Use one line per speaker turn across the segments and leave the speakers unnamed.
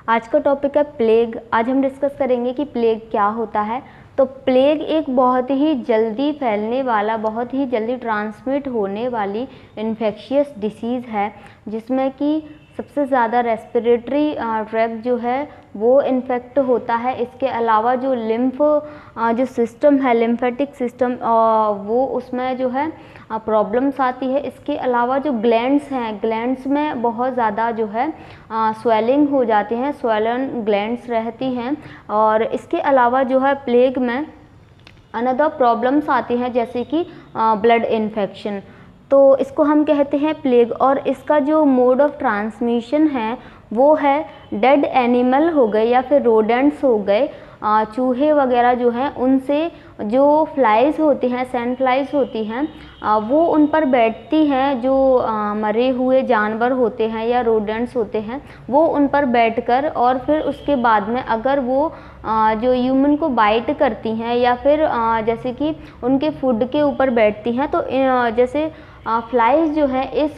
आज का टॉपिक है प्लेग। आज हम डिस्कस करेंगे कि प्लेग क्या होता है। तो प्लेग एक बहुत ही जल्दी फैलने वाला, बहुत ही जल्दी ट्रांसमिट होने वाली इन्फेक्शियस डिसीज़ है, जिसमें कि सबसे ज़्यादा रेस्पिरेटरी ट्रैक्ट जो है वो इन्फेक्ट होता है। इसके अलावा जो लिम्फ जो सिस्टम है, लिम्फेटिक सिस्टम, वो उसमें जो है प्रॉब्लम्स आती है। इसके अलावा जो ग्लैंड्स हैं, ग्लैंड्स में बहुत ज़्यादा जो है स्वेलिंग हो जाती हैं, स्वेलन ग्लैंड्स रहती हैं। और इसके अलावा जो है प्लेग में अनदर प्रॉब्लम्स आती हैं, जैसे कि ब्लड इन्फेक्शन। तो इसको हम कहते हैं प्लेग। और इसका जो मोड ऑफ ट्रांसमिशन है वो है डेड एनिमल हो गए या फिर रोडेंट्स हो गए, चूहे वगैरह जो हैं उनसे जो फ्लाइज होती हैं, सैंड फ्लाइज होती हैं, वो उन पर बैठती हैं। जो मरे हुए जानवर होते हैं या रोडेंट्स होते हैं वो उन पर बैठकर, और फिर उसके बाद में अगर वो जो ह्यूमन को बाइट करती हैं या फिर जैसे कि उनके फूड के ऊपर बैठती हैं, तो जैसे फ्लाइज जो है इस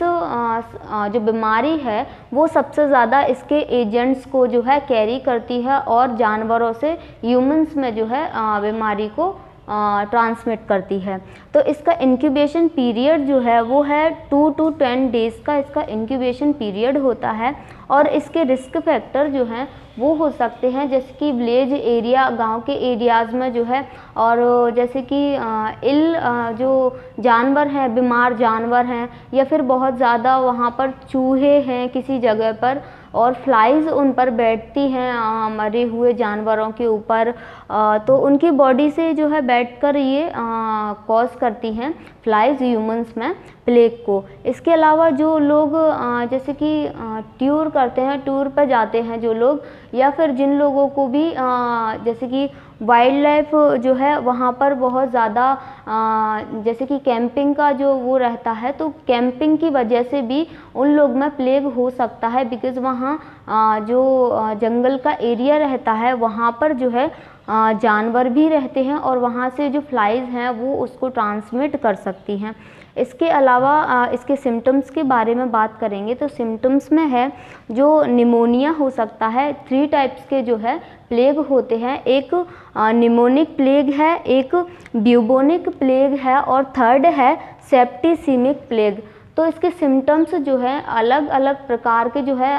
जो बीमारी है वो सबसे ज़्यादा इसके एजेंट्स को जो है कैरी करती है और जानवरों से ह्यूमंस में जो है बीमारी को ट्रांसमिट करती है। तो इसका इंक्यूबेशन पीरियड जो है वो है 2 to 10 डेज़ का इसका इंक्यूबेशन पीरियड होता है। और इसके रिस्क फैक्टर जो हैं वो हो सकते हैं, जैसे कि विलेज एरिया, गांव के एरियाज़ में जो है, और जैसे कि जो जानवर हैं, बीमार जानवर हैं, या फिर बहुत ज़्यादा वहाँ पर चूहे हैं किसी जगह पर और फ्लाइज उन पर बैठती हैं मरे हुए जानवरों के ऊपर, तो उनकी बॉडी से जो है बैठकर ये कॉज करती हैं फ्लाइज ह्यूमंस में प्लेग को। इसके अलावा जो लोग जैसे कि टूर करते हैं, टूर पर जाते हैं जो लोग, या फिर जिन लोगों को भी जैसे कि वाइल्ड लाइफ जो है वहाँ पर बहुत ज़्यादा जैसे कि कैंपिंग का जो वो रहता है, तो कैंपिंग की वजह से भी उन लोग में प्लेग हो सकता है। बिकॉज़ वहाँ जो जंगल का एरिया रहता है वहाँ पर जो है जानवर भी रहते हैं और वहाँ से जो फ्लाइज हैं वो उसको ट्रांसमिट कर सकती हैं। इसके अलावा इसके सिम्टम्स के बारे में बात करेंगे तो सिम्टम्स में है जो निमोनिया हो सकता है। 3 टाइप्स के जो है प्लेग होते हैं, एक निमोनिक प्लेग है, एक ब्यूबोनिक प्लेग है, और थर्ड है सेप्टिसिमिक प्लेग। तो इसके सिम्टम्स जो है अलग अलग प्रकार के जो है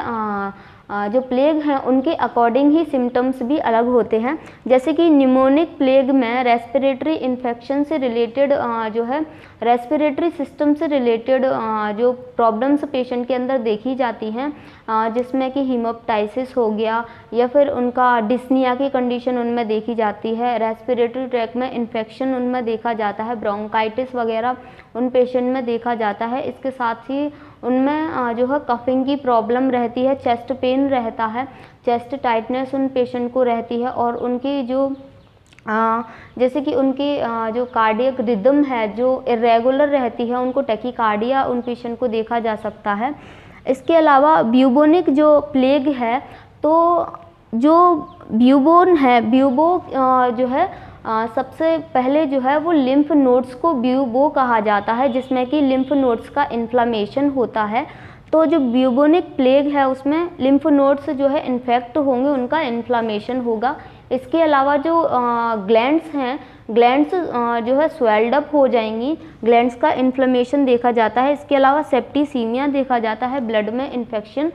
जो प्लेग हैं उनके अकॉर्डिंग ही सिम्टम्स भी अलग होते हैं। जैसे कि निमोनिक प्लेग में रेस्पिरेटरी इन्फेक्शन से रिलेटेड जो है रेस्पिरेटरी सिस्टम से रिलेटेड जो प्रॉब्लम्स पेशेंट के अंदर देखी जाती हैं, जिसमें कि हीमोप्टाइसिस हो गया या फिर उनका डिस्निया की कंडीशन उनमें देखी जाती है, रेस्पिरेटरी ट्रैक में इन्फेक्शन उनमें देखा जाता है, ब्रोंकाइटिस वगैरह उन पेशेंट में देखा जाता है। इसके साथ ही उनमें जो है कफिंग की प्रॉब्लम रहती है, चेस्ट पेन रहता है, चेस्ट टाइटनेस उन पेशेंट को रहती है, और उनकी जो जैसे कि उनकी जो कार्डियक रिदम है जो इरेगुलर रहती है, उनको टैकीकार्डिया उन पेशेंट को देखा जा सकता है। इसके अलावा ब्यूबोनिक जो प्लेग है, तो जो ब्यूबोन है, ब्यूबो जो है सबसे पहले जो है वो लिम्फ नोड्स को ब्यूबो कहा जाता है, जिसमें कि लिम्फ नोड्स का इन्फ्लामेशन होता है। तो जो ब्यूबोनिक प्लेग है उसमें लिम्फ नोड्स जो है इन्फेक्ट होंगे, उनका इन्फ्लामेशन होगा। इसके अलावा जो ग्लैंड्स हैं, ग्लैंड्स जो है स्वेल्ड अप हो जाएंगी, ग्लैंड्स का इन्फ्लेमेशन देखा जाता है। इसके अलावा सेप्टिसीमिया देखा जाता है, ब्लड में इन्फेक्शन।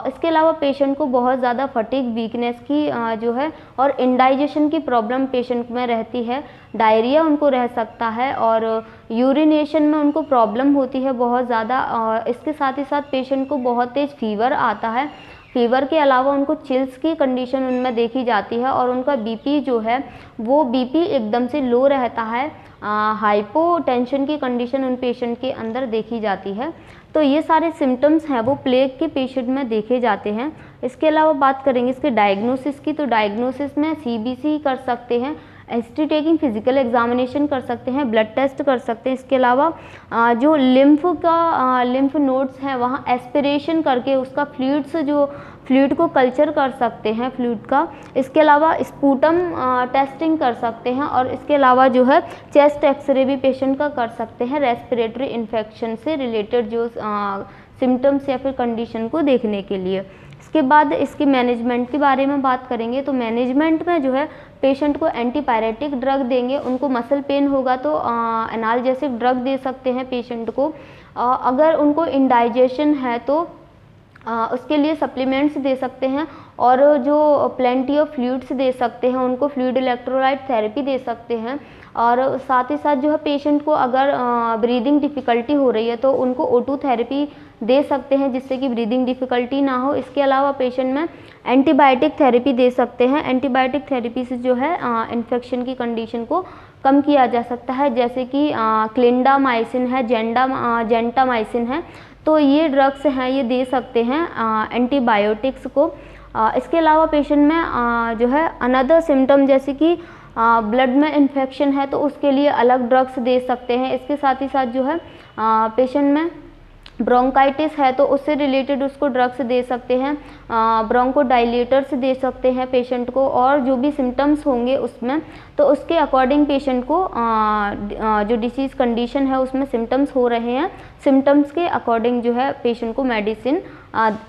इसके अलावा पेशेंट को बहुत ज़्यादा फटीग, वीकनेस की जो है और इंडाइजेशन की प्रॉब्लम पेशेंट में रहती है, डायरिया उनको रह सकता है, और यूरिनेशन में उनको प्रॉब्लम होती है बहुत ज़्यादा। इसके साथ ही साथ पेशेंट को बहुत तेज़ फीवर आता है। फीवर के अलावा उनको चिल्स की कंडीशन उनमें देखी जाती है, और उनका बीपी जो है वो बीपी एकदम से लो रहता है, हाइपोटेंशन की कंडीशन उन पेशेंट के अंदर देखी जाती है। तो ये सारे सिम्टम्स हैं वो प्लेग के पेशेंट में देखे जाते हैं। इसके अलावा बात करेंगे इसके डायग्नोसिस की, तो डायग्नोसिस में सीबीसी कर सकते हैं, हिस्ट्री टेकिंग, फिजिकल एग्जामिनेशन कर सकते हैं, ब्लड टेस्ट कर सकते हैं। इसके अलावा जो लिम्फ नोड्स हैं वहाँ एस्पिरेशन करके उसका फ्लूइड को कल्चर कर सकते हैं, फ्लूइड का। इसके अलावा स्पूटम टेस्टिंग कर सकते हैं, और इसके अलावा जो है चेस्ट एक्सरे भी पेशेंट का कर सकते हैं रेस्पिरेटरी इन्फेक्शन से रिलेटेड जो सिम्टम्स या फिर कंडीशन को देखने के लिए। इसके बाद इसकी मैनेजमेंट के बारे में बात करेंगे। तो मैनेजमेंट में जो है पेशेंट को एंटीपायरेटिक ड्रग देंगे, उनको मसल पेन होगा तो एनाल्जेसिक ड्रग दे सकते हैं पेशेंट को। अगर उनको इंडाइजेशन है तो उसके लिए सप्लीमेंट्स दे सकते हैं, और जो प्लेंटी ऑफ फ्लूइड्स दे सकते हैं, उनको फ्लूइड इलेक्ट्रोलाइट थेरेपी दे सकते हैं। और साथ ही साथ जो है पेशेंट को अगर ब्रीदिंग डिफ़िकल्टी हो रही है तो उनको O2 थेरेपी दे सकते हैं जिससे कि ब्रीदिंग डिफ़िकल्टी ना हो। इसके अलावा पेशेंट में एंटीबायोटिक थेरेपी दे सकते हैं। एंटीबायोटिक थेरेपी से जो है इन्फेक्शन की कंडीशन को कम किया जा सकता है, जैसे कि क्लिंडामाइसिन है, जेंटामाइसिन है, तो ये ड्रग्स हैं, ये दे सकते हैं एंटीबायोटिक्स को। इसके अलावा पेशेंट में जो है अनदर सिम्टम जैसे कि ब्लड में इन्फेक्शन है तो उसके लिए अलग ड्रग्स दे सकते हैं। इसके साथ ही साथ जो है पेशेंट में ब्रोंकाइटिस है तो उससे रिलेटेड उसको ड्रग्स दे सकते हैं, ब्रोंकोडाइलेटर्स दे सकते हैं पेशेंट को, और जो भी सिम्टम्स होंगे उसमें तो उसके अकॉर्डिंग पेशेंट को जो डिसीज़ कंडीशन है उसमें सिम्टम्स हो रहे हैं, सिम्टम्स के अकॉर्डिंग जो है पेशेंट को मेडिसिन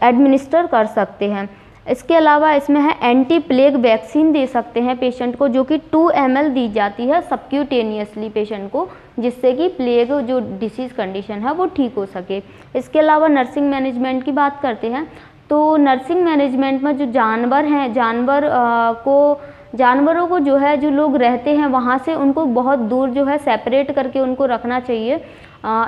एडमिनिस्टर कर सकते हैं। इसके अलावा इसमें है एंटी प्लेग वैक्सीन दे सकते हैं पेशेंट को, जो कि 2 ml दी जाती है सबक्यूटेनियसली पेशेंट को, जिससे कि प्लेग जो डिसीज़ कंडीशन है वो ठीक हो सके। इसके अलावा नर्सिंग मैनेजमेंट की बात करते हैं तो नर्सिंग मैनेजमेंट में जो जानवर हैं, जानवरों को जो है जो लोग रहते हैं वहाँ से उनको बहुत दूर जो है सेपरेट करके उनको रखना चाहिए।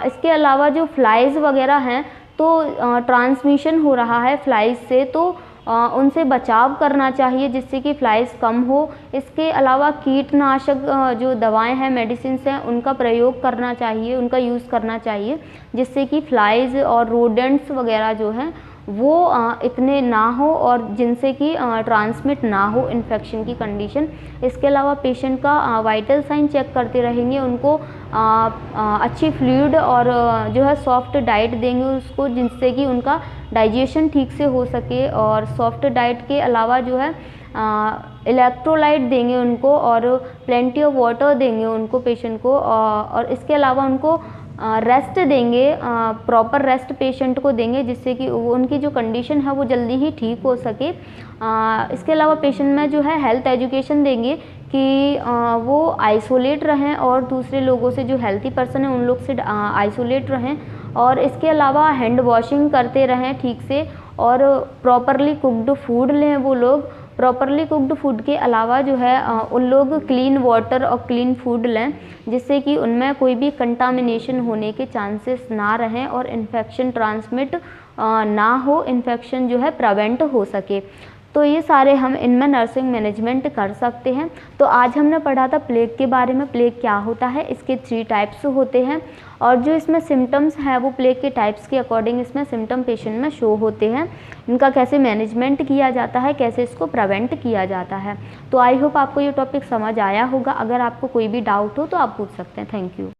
इसके अलावा जो फ्लाइज़ वगैरह हैं तो ट्रांसमिशन हो रहा है फ्लाइज़ से, तो उनसे बचाव करना चाहिए जिससे कि फ्लाइज़ कम हो। इसके अलावा कीटनाशक जो दवाएं हैं, मेडिसिन्स हैं, उनका प्रयोग करना चाहिए, उनका यूज़ करना चाहिए जिससे कि फ्लाइज़ और रोडेंट्स वगैरह जो हैं वो इतने ना हो और जिनसे कि ट्रांसमिट ना हो इन्फेक्शन की कंडीशन। इसके अलावा पेशेंट का वाइटल साइन चेक करते रहेंगे, उनको अच्छी फ्लूइड और जो है सॉफ्ट डाइट देंगे उसको, जिससे कि उनका डाइजेशन ठीक से हो सके। और सॉफ्ट डाइट के अलावा जो है इलेक्ट्रोलाइट देंगे उनको, और प्लेंटी ऑफ वाटर देंगे उनको पेशेंट को, और इसके अलावा उनको रेस्ट देंगे, प्रॉपर रेस्ट पेशेंट को देंगे जिससे कि उनकी जो कंडीशन है वो जल्दी ही ठीक हो सके। इसके अलावा पेशेंट में जो है हेल्थ एजुकेशन देंगे कि वो आइसोलेट रहें और दूसरे लोगों से, जो हेल्थी पर्सन है उन लोग से आइसोलेट रहें, और इसके अलावा हैंड वॉशिंग करते रहें ठीक से, और प्रॉपरली कुक्ड फूड लें वो लोग। प्रॉपरली कुक्ड फूड के अलावा जो है उन लोग क्लीन वाटर और क्लीन फूड लें जिससे कि उनमें कोई भी कंटामिनेशन होने के चांसेस ना रहें और इन्फेक्शन ट्रांसमिट ना हो, इन्फेक्शन जो है प्रिवेंट हो सके। तो ये सारे हम इनमें नर्सिंग मैनेजमेंट कर सकते हैं। तो आज हमने पढ़ा था प्लेग के बारे में, प्लेग क्या होता है, इसके 3 टाइप्स होते हैं, और जो इसमें सिम्टम्स हैं वो प्लेग के टाइप्स के अकॉर्डिंग इसमें सिम्टम पेशेंट में शो होते हैं, इनका कैसे मैनेजमेंट किया जाता है, कैसे इसको प्रिवेंट किया जाता है। तो आई होप आपको ये टॉपिक समझ आया होगा। अगर आपको कोई भी डाउट हो तो आप पूछ सकते हैं। Thank you.